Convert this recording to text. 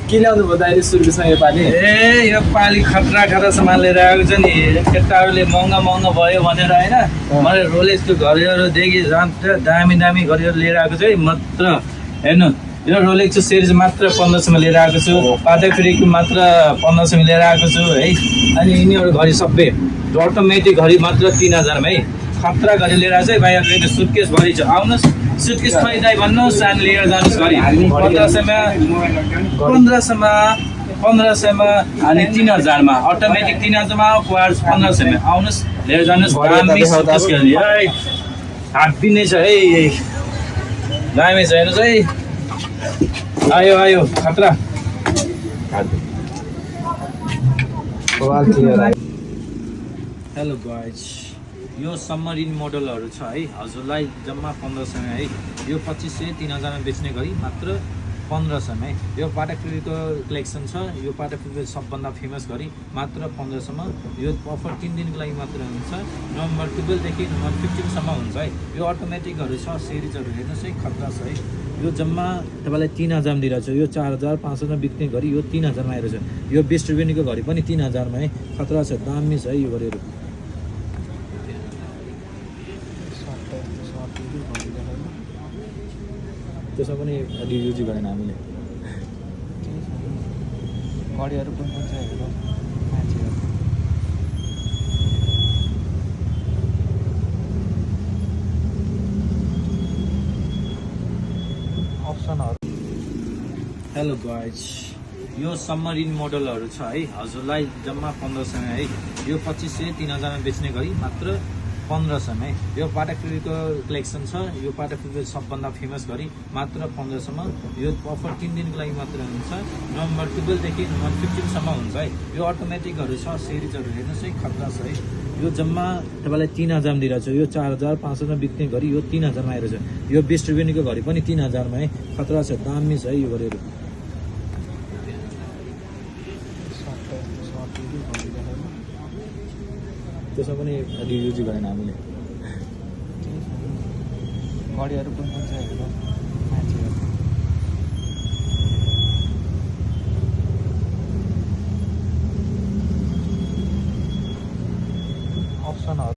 के ल्याउनु भयो दाइले सुर्खेतमा योपालि? यो पालि खतरा खतरा सामान लिएर आएको छ नि। केटाहरूले महँगा महँगा भयो भनेर होइन, मैले रोलेक्सको घडीहरू देखि दामी दामी घडीहरू लिएर आएको छु है। मात्र हेर्नु, यो रोलेक्सको सिरिज मात्र 1500मा लिएर आएको छु। पाटा फ्रीको मात्र 1500मा लिएर आएको छु है। अनि यिनीहरू घडी सबै अटोमेटिक घडी मात्र 3000मा है। खतरा घडी लिएर आएको छ है भाइहरू। यो सुटकेस भरि छ, आउनुहोस् सुटकेस खरिदाइ भन्नुहोस् अनि लिएर जानुहोस् घडी। 1500मा 1500मा अनि 3000मा अटोमेटिक 3000मा क्वार्ट्ज 1500मा आउनुहोस् लिएर जानुहोस्। दामी सुटकेस घडी है, हाप्पी नै छ है, दामी छ हेर्नुहोस् है। आयो आयो खतरा। हेलो गाइज, यो सबमरिन मोडलहरू छ है हजुरलाई जम्मा 1500मा है। यो 2500 3000मा बेच्ने गरी मात्र 1500मा है। यो पाटा फ्रीको कलेक्सन छ। यो पाटा फ्रीको सबभन्दा फेमस गरी मात्र 1500मा। यो अफर 3 दिनको लागि मात्र हुन्छ। नोभेम्बर 12 देखि नोभेम्बर 15सम्म हुन्छ है। यो अटोमेटिकहरू छ, सिरिजहरू हेर्नुहोस् है, खतरा छ है। यो जम्मा तपाईँलाई 3000मा दिइरहेको छ। यो 4500मा बिक्ने गरी यो 3000मा आइरहेको छ। यो बेस्ट रिभेन्यूको घडी पनि 3000मा है। खतरा छ, दामी छ है यो घडीहरू। त्यसमा पनि युज गरेन हामीले। घडीहरू कुन कुन छ हेर्नु अप्सनहरू। हेलो गाइज, यो सबमरिन मोडलहरू छ है हजुरलाई जम्मा 1500मा है। यो 2500 3000मा बेच्ने गरी मात्र 1500मा है। यो पाटा फ्रीको कलेक्सन छ। यो पाटा फ्रीको सबभन्दा फेमस गरी मात्र 1500मा। यो अफर 3 दिनको लागि मात्र हुन्छ। नोभेम्बर 12 देखि नोभेम्बर 15सम्म हुन्छ है। यो अटोमेटिकहरू छ, सिरिजहरू हेर्नुहोस् है, खतरा छ है। यो जम्मा तपाईँलाई 3000मा दिइरहेको छ। यो 4500मा बिक्ने गरी यो 3000मा आइरहेको छ। यो बेस्ट रिभेन्यूको घडी पनि 3000मा है। खतरा छ, दामी छ है यो घडीहरू। त्यसमा पनि युज गरेन हामीले। घडीहरू कुन कुन छ हेर्नु